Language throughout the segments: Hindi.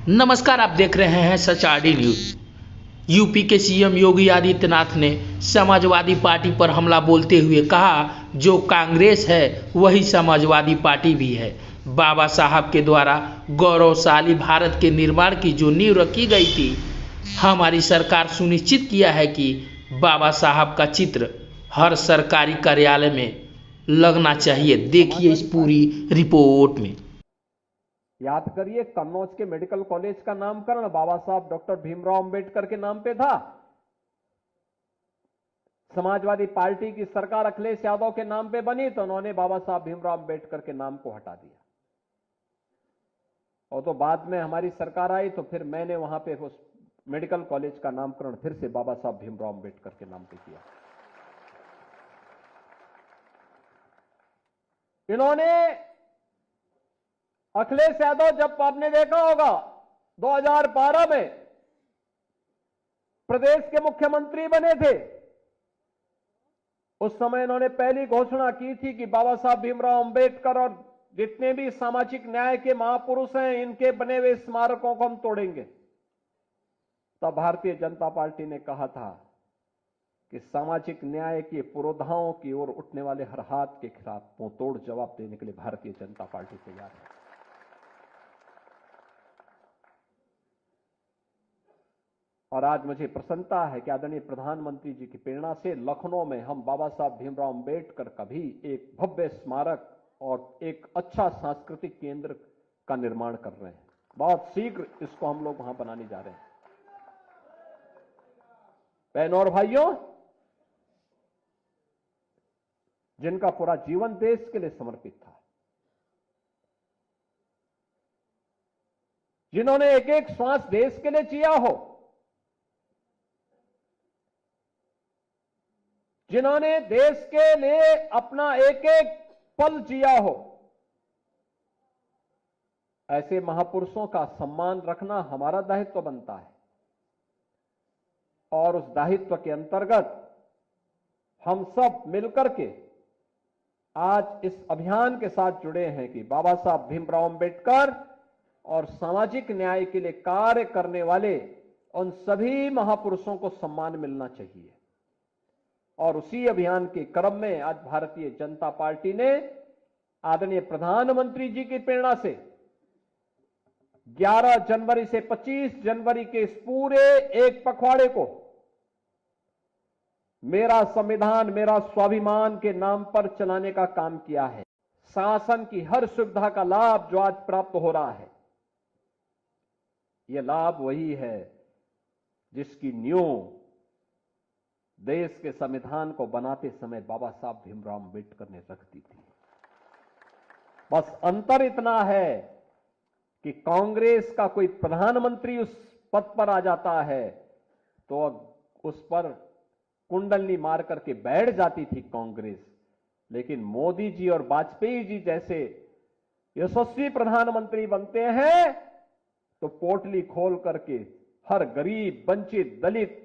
नमस्कार, आप देख रहे हैं सच आरडी न्यूज। यूपी के सीएम योगी आदित्यनाथ ने समाजवादी पार्टी पर हमला बोलते हुए कहा, जो कांग्रेस है वही समाजवादी पार्टी भी है। बाबा साहब के द्वारा गौरवशाली भारत के निर्माण की जो नींव रखी गई थी, हमारी सरकार सुनिश्चित किया है कि बाबा साहब का चित्र हर सरकारी कार्यालय में लगना चाहिए। देखिए इस पूरी रिपोर्ट में। याद करिए, कन्नौज के मेडिकल कॉलेज का नामकरण बाबा साहब डॉक्टर भीमराव अंबेडकर के नाम पे था। समाजवादी पार्टी की सरकार अखिलेश यादव के नाम पे बनी तो उन्होंने बाबा साहब भीमराव अंबेडकर के नाम को हटा दिया। और तो बाद में हमारी सरकार आई तो फिर मैंने वहां पे उस मेडिकल कॉलेज का नामकरण फिर से बाबा साहब भीमराव अंबेडकर के नाम पे किया। इन्होंने अखिलेश यादव, जब आपने देखा होगा 2012 में प्रदेश के मुख्यमंत्री बने थे, उस समय इन्होंने पहली घोषणा की थी कि बाबा साहब भीमराव अंबेडकर और जितने भी सामाजिक न्याय के महापुरुष हैं, इनके बने हुए स्मारकों को हम तोड़ेंगे। तब भारतीय जनता पार्टी ने कहा था कि सामाजिक न्याय के पुरोधाओं की ओर उठने वाले हर हाथ के खिलाफ मुंहतोड़ जवाब देने के लिए भारतीय जनता पार्टी तैयार है। और आज मुझे प्रसन्नता है कि आदरणीय प्रधानमंत्री जी की प्रेरणा से लखनऊ में हम बाबा साहब भीमराव अंबेडकर का भी एक भव्य स्मारक और एक अच्छा सांस्कृतिक केंद्र का निर्माण कर रहे हैं। बहुत शीघ्र इसको हम लोग वहां बनाने जा रहे हैं। बहनों और भाइयों, जिनका पूरा जीवन देश के लिए समर्पित था, जिन्होंने एक एक श्वास देश के लिए जिया हो, जिन्होंने देश के लिए अपना एक एक पल जिया हो, ऐसे महापुरुषों का सम्मान रखना हमारा दायित्व बनता है। और उस दायित्व के अंतर्गत हम सब मिलकर के आज इस अभियान के साथ जुड़े हैं कि बाबा साहब भीमराव अंबेडकर और सामाजिक न्याय के लिए कार्य करने वाले उन सभी महापुरुषों को सम्मान मिलना चाहिए। और उसी अभियान के क्रम में आज भारतीय जनता पार्टी ने आदरणीय प्रधानमंत्री जी की प्रेरणा से 11 जनवरी से 25 जनवरी के इस पूरे एक पखवाड़े को मेरा संविधान मेरा स्वाभिमान के नाम पर चलाने का काम किया है। शासन की हर सुविधा का लाभ जो आज प्राप्त हो रहा है, यह लाभ वही है जिसकी नींव देश के संविधान को बनाते समय बाबा साहब भीमराव अंबेडकर ने रख दी थी। बस अंतर इतना है कि कांग्रेस का कोई प्रधानमंत्री उस पद पर आ जाता है तो उस पर कुंडलनी मार करके बैठ जाती थी कांग्रेस, लेकिन मोदी जी और वाजपेयी जी जैसे यशस्वी प्रधानमंत्री बनते हैं तो पोटली खोल करके हर गरीब, वंचित, दलित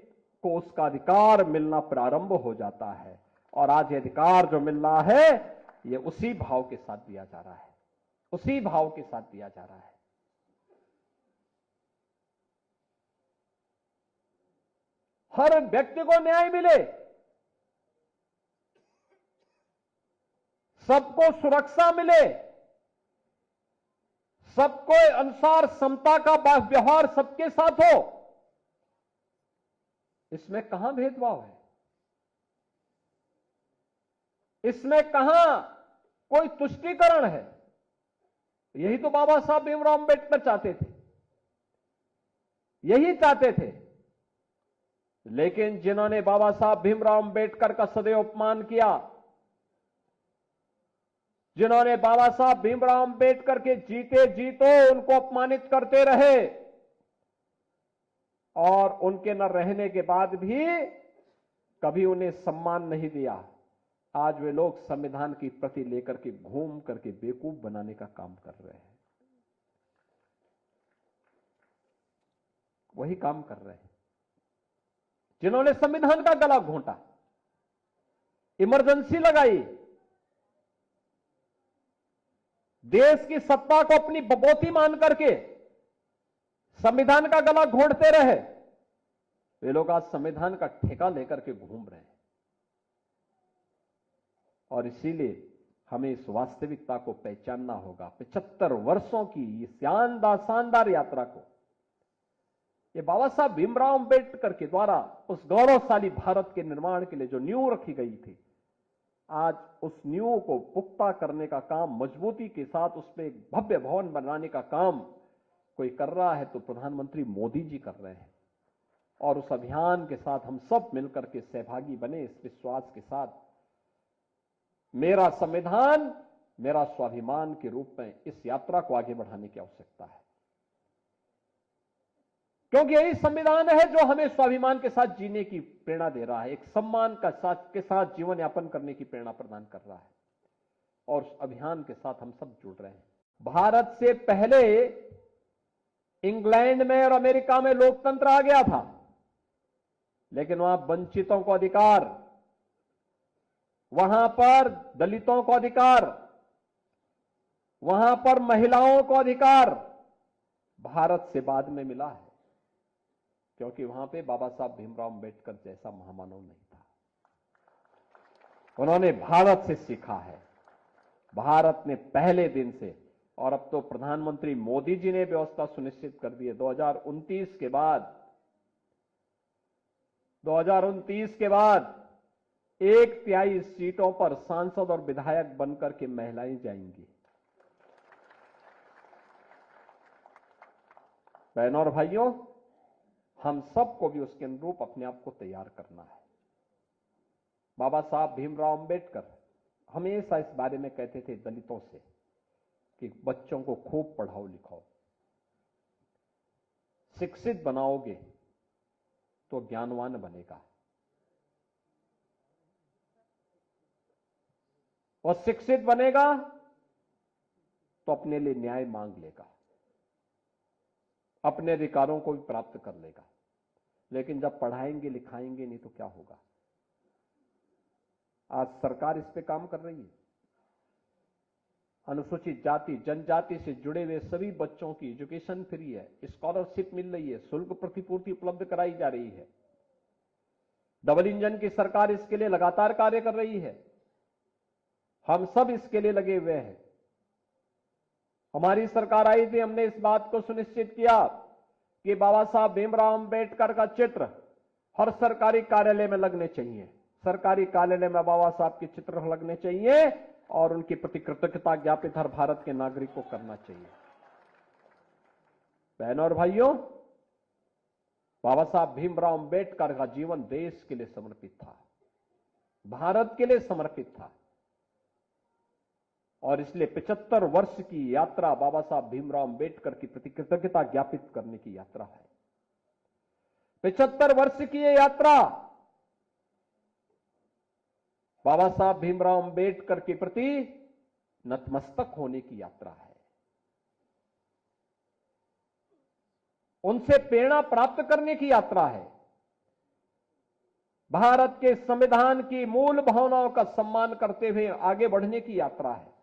को उसका अधिकार मिलना प्रारंभ हो जाता है। और आज ये अधिकार जो मिल रहा है, ये उसी भाव के साथ दिया जा रहा है, उसी भाव के साथ दिया जा रहा है। हर व्यक्ति को न्याय मिले, सबको सुरक्षा मिले, सबको अनुसार समता का व्यवहार सबके साथ हो, इसमें कहां भेदभाव है, इसमें कहां कोई तुष्टीकरण है। यही तो बाबा साहब भीमराव अंबेडकर चाहते थे, यही चाहते थे। लेकिन जिन्होंने बाबा साहब भीमराव अंबेडकर का सदैव अपमान किया, जिन्होंने बाबा साहब भीमराव अंबेडकर के जीते जीतो उनको अपमानित करते रहे और उनके न रहने के बाद भी कभी उन्हें सम्मान नहीं दिया, आज वे लोग संविधान की प्रति लेकर के घूम करके बेवकूफ बनाने का काम कर रहे हैं। वही काम कर रहे हैं जिन्होंने संविधान का गला घोंटा, इमरजेंसी लगाई, देश की सत्ता को अपनी बपोती मान करके संविधान का गला घोंटते रहे, वे लोग आज संविधान का ठेका लेकर के घूम रहे हैं। और इसीलिए हमें इस वास्तविकता को पहचानना होगा। 75 वर्षों की इस शानदार यात्रा को, ये बाबा साहब भीमराव अंबेडकर के द्वारा उस गौरवशाली भारत के निर्माण के लिए जो नींव रखी गई थी, आज उस नींव को पुख्ता करने का काम, मजबूती के साथ उसमें एक भव्य भवन बनाने का काम कोई कर रहा है तो प्रधानमंत्री मोदी जी कर रहे हैं। और उस अभियान के साथ हम सब मिलकर के सहभागी बने, इस विश्वास के साथ मेरा संविधान मेरा स्वाभिमान के रूप में इस यात्रा को आगे बढ़ाने की आवश्यकता है। क्योंकि यही संविधान है जो हमें स्वाभिमान के साथ जीने की प्रेरणा दे रहा है, एक सम्मान के साथ जीवन यापन करने की प्रेरणा प्रदान कर रहा है। और उस अभियान के साथ हम सब जुड़ रहे हैं। भारत से पहले इंग्लैंड में और अमेरिका में लोकतंत्र आ गया था, लेकिन वहां वंचितों को अधिकार, वहां पर दलितों को अधिकार, वहां पर महिलाओं को अधिकार भारत से बाद में मिला है, क्योंकि वहां पे बाबा साहब भीमराव अंबेडकर जैसा महामानव नहीं था। उन्होंने भारत से सीखा है, भारत ने पहले दिन से, और अब तो प्रधानमंत्री मोदी जी ने व्यवस्था सुनिश्चित कर दी है। 2029 के बाद 1/3 सीटों पर सांसद और विधायक बनकर के महिलाएं जाएंगी। बहनों और भाइयों, हम सबको भी उसके अनुरूप अपने आप को तैयार करना है। बाबा साहब भीमराव अंबेडकर हमेशा इस बारे में कहते थे दलितों से कि बच्चों को खूब पढ़ाओ लिखाओ, शिक्षित बनाओगे तो ज्ञानवान बनेगा, और शिक्षित बनेगा तो अपने लिए न्याय मांग लेगा, अपने अधिकारों को भी प्राप्त कर लेगा। लेकिन जब पढ़ाएंगे लिखाएंगे नहीं तो क्या होगा? आज सरकार इस पे काम कर रही है। अनुसूचित जाति जनजाति से जुड़े हुए सभी बच्चों की एजुकेशन फ्री है, स्कॉलरशिप मिल रही है, शुल्क प्रतिपूर्ति उपलब्ध कराई जा रही है। डबल इंजन की सरकार इसके लिए लगातार कार्य कर रही है। हम सब इसके लिए लगे हुए हैं। हमारी सरकार आई थी, हमने इस बात को सुनिश्चित किया कि बाबा साहब भीमराव अंबेडकर का चित्र हर सरकारी कार्यालय में लगने चाहिए। सरकारी कार्यालय में बाबा साहब के चित्र लगने चाहिए और उनके प्रति कृतज्ञता ज्ञापित हर भारत के नागरिक को करना चाहिए। बहनों और भाइयों, बाबा साहब भीमराव अंबेडकर का जीवन देश के लिए समर्पित था, भारत के लिए समर्पित था, और इसलिए 75 वर्ष की यात्रा बाबा साहब भीमराव अंबेडकर की प्रति कृतज्ञता ज्ञापित करने की यात्रा है। 75 वर्ष की यह यात्रा बाबा साहब भीमराव अंबेडकर के प्रति नतमस्तक होने की यात्रा है, उनसे प्रेरणा प्राप्त करने की यात्रा है, भारत के संविधान की मूल भावनाओं का सम्मान करते हुए आगे बढ़ने की यात्रा है।